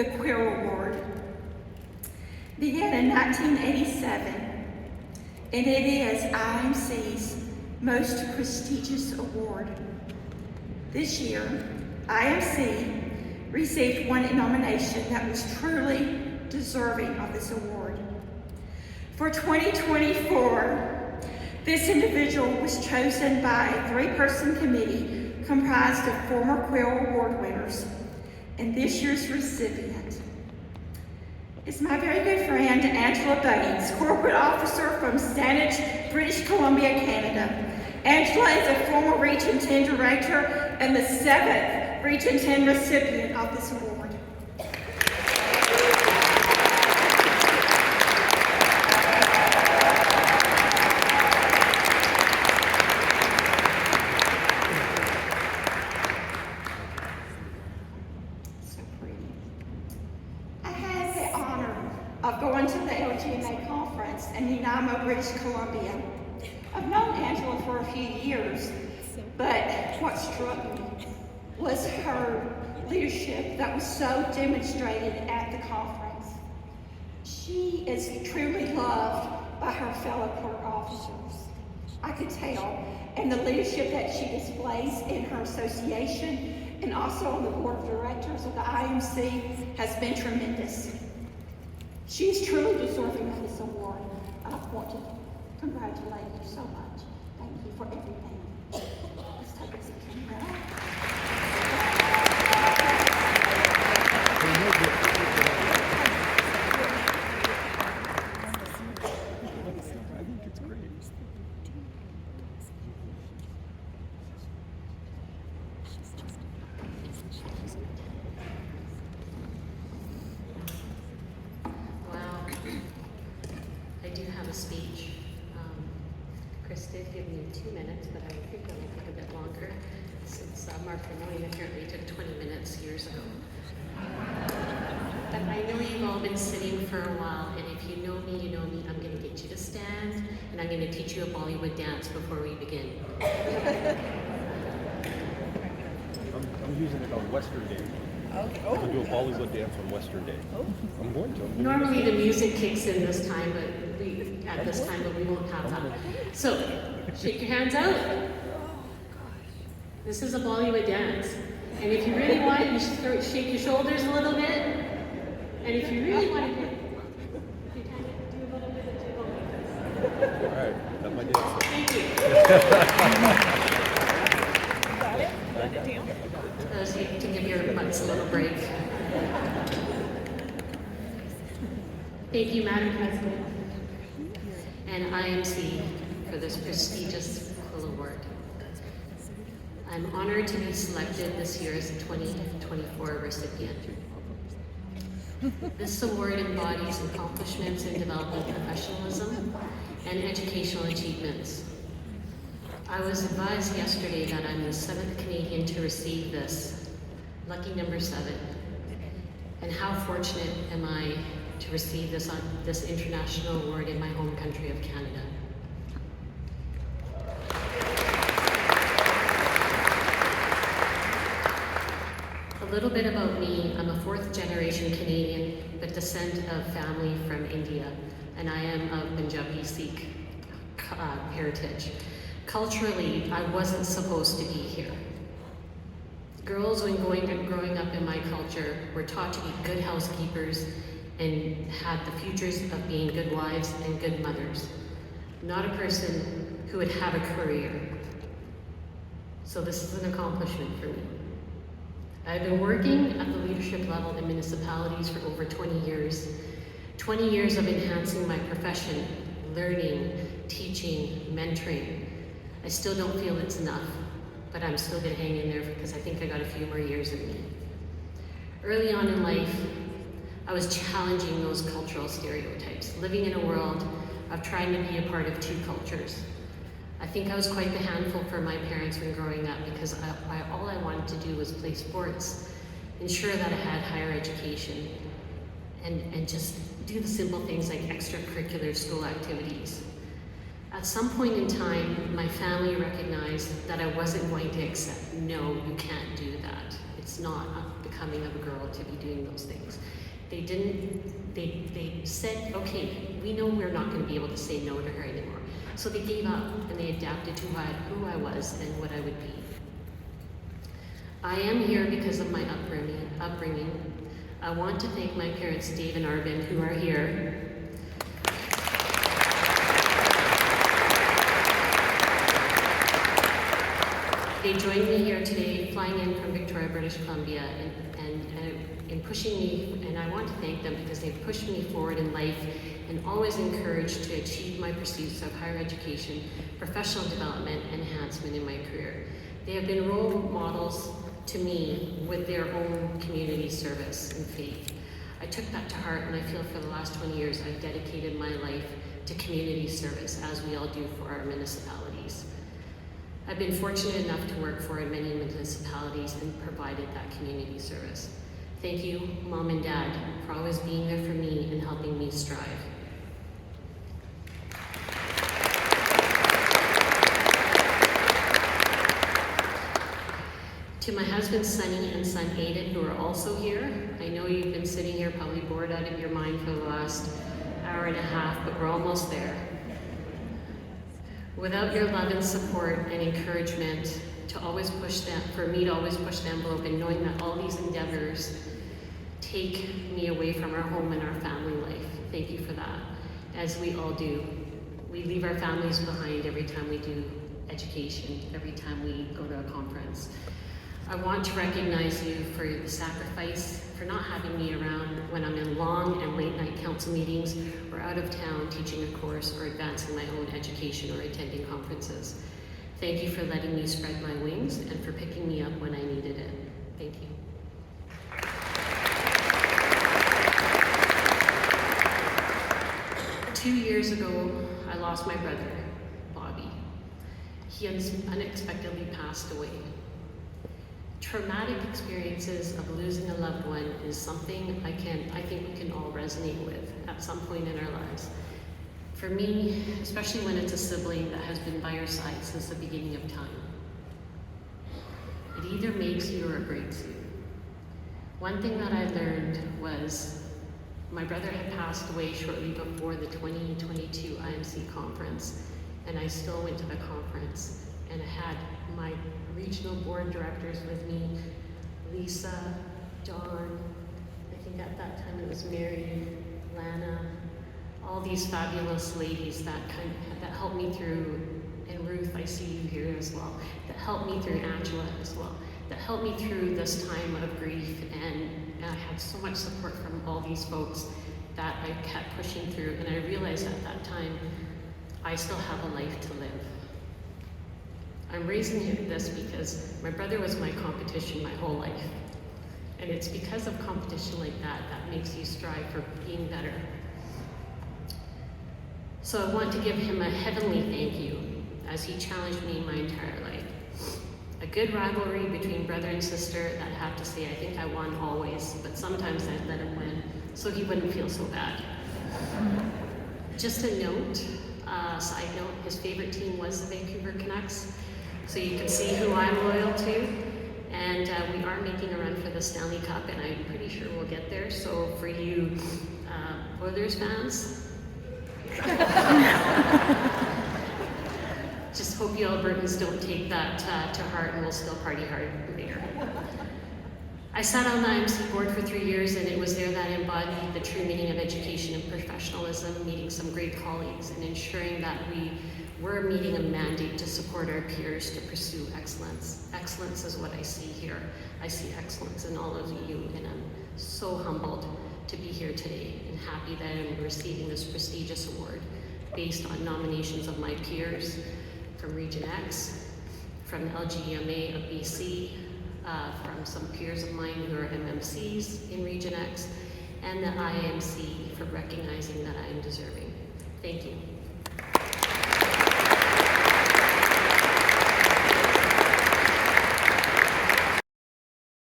The Quill Award began in 1987, and it is IIMC's most prestigious award. This year, IIMC received one nomination that was truly deserving of this award. For 2024, this individual was chosen by a three-person committee comprised of former Quill Award winners, and this year's recipient is my very good friend, Angila Bains, corporate officer from Saanich, British Columbia, Canada. Angela is a former Region 10 director and the 7th Region 10 recipient of this award. Of going to the LGMA conference in Nanaimo, British Columbia. I've known Angela for a few years, but what struck me was her leadership that was so demonstrated at the conference. She is truly loved by her fellow court officers. I could tell, and the leadership that she displays in her association and also on the board of directors of the IIMC has been tremendous. She's truly deserving of this award. I want to congratulate you so much. Thank you for everything. Let's take this camera out. I think it's great. Speech. Chris did give me 2 minutes, but I think it will take a bit longer since Mark Vermillion apparently took 20 minutes years ago. But I know you've all been sitting for a while, and if you know me, you know me. I'm going to get you to stand, and I'm going to teach you a Bollywood dance before we begin. I'm using it on Western Day. Okay. I'm going to do a Bollywood dance on Western Day. Oh. I'm going to. Normally the music kicks in this time, but we won't have that. So, shake your hands out. This is a Bollywood dance. And if you really want, you should shake your shoulders a little bit. And if you really want to, you kind of do a little bit of jiggle like this. All right, that's my dance. Thank you. Got it? Got it down? So you can give your butts a little break. Thank you, Madam President, and IIMC for this prestigious Quill Award. I'm honored to be selected this year as a 2024 recipient. This award embodies accomplishments in developing professionalism and educational achievements. I was advised yesterday that I'm the 7th Canadian to receive this, lucky number 7. And how fortunate am I to receive this international award in my home country of Canada. A little bit about me. I'm a 4th generation Canadian, but descent of family from India, and I am of Punjabi Sikh heritage. Culturally, I wasn't supposed to be here. Girls, when growing up in my culture, were taught to be good housekeepers and had the futures of being good wives and good mothers, not a person who would have a career. So this is an accomplishment for me. I've been working at the leadership level in municipalities for over 20 years. 20 years of enhancing my profession, learning, teaching, mentoring. I still don't feel it's enough, but I'm still gonna hang in there because I think I got a few more years in me. Early on in life, I was challenging those cultural stereotypes, living in a world of trying to be a part of 2 cultures. I think I was quite the handful for my parents when growing up because all I wanted to do was play sports, ensure that I had higher education, and just do the simple things like extracurricular school activities. At some point in time, my family recognized that I wasn't going to accept, no, you can't do that. It's not becoming of a girl to be doing those things. They said, okay, we know we're not going to be able to say no to her anymore. So they gave up and they adapted to who I was and what I would be. I am here because of my upbringing. I want to thank my parents, Dave and Arvin, who are here. They joined me here today, flying in from Victoria, British Columbia, and pushing me, and I want to thank them because they've pushed me forward in life and always encouraged to achieve my pursuits of higher education, professional development, and enhancement in my career. They have been role models to me with their own community service and faith. I took that to heart, and I feel for the last 20 years I've dedicated my life to community service, as we all do for our municipalities. I've been fortunate enough to work for many municipalities and provided that community service. Thank you, Mom and Dad, for always being there for me and helping me strive. To my husband, Sunny, and son, Aiden, who are also here. I know you've been sitting here probably bored out of your mind for the last hour and a half, but we're almost there. Without your love and support and encouragement to always push them, for me to always push the envelope, and knowing that all these endeavors take me away from our home and our family life. Thank you for that, as we all do. We leave our families behind every time we do education, every time we go to a conference. I want to recognize you for the sacrifice, for not having me around when I'm in long and late night council meetings or out of town teaching a course or advancing my own education or attending conferences. Thank you for letting me spread my wings and for picking me up when I needed it. Thank you. Two years ago, I lost my brother, Bobby. He unexpectedly passed away. Traumatic experiences of losing a loved one is something I think we can all resonate with at some point in our lives. For me, especially when it's a sibling that has been by your side since the beginning of time. It either makes you or it breaks you. One thing that I learned was my brother had passed away shortly before the 2022 IIMC conference, and I still went to the conference, and I had my regional board directors with me, Lisa, Dawn, I think at that time it was Mary, Lana, all these fabulous ladies that helped me through, and Ruth, I see you here as well, that helped me through, Angela as well, that helped me through this time of grief, and I had so much support from all these folks that I kept pushing through, and I realized at that time, I still have a life to live. I'm raising this because my brother was my competition my whole life. And it's because of competition like that that makes you strive for being better. So I want to give him a heavenly thank you as he challenged me my entire life. A good rivalry between brother and sister that I have to say I think I won always, but sometimes I'd let him win so he wouldn't feel so bad. Just a note, side note, his favorite team was the Vancouver Canucks. So you can see who I'm loyal to, and we are making a run for the Stanley Cup, and I'm pretty sure we'll get there. So for you Oilers fans, just hope you Albertans don't take that to heart, and we'll still party hard later. I sat on the IIMC board for 3 years, and it was there that I embodied the true meaning of education and professionalism, meeting some great colleagues, and ensuring that we're meeting a mandate to support our peers to pursue excellence. Excellence is what I see here. I see excellence in all of you, and I'm so humbled to be here today and happy that I'm receiving this prestigious award based on nominations of my peers from Region X, from the LGMA of BC, from some peers of mine who are MMCs in Region X, and the IIMC for recognizing that I am deserving. Thank you.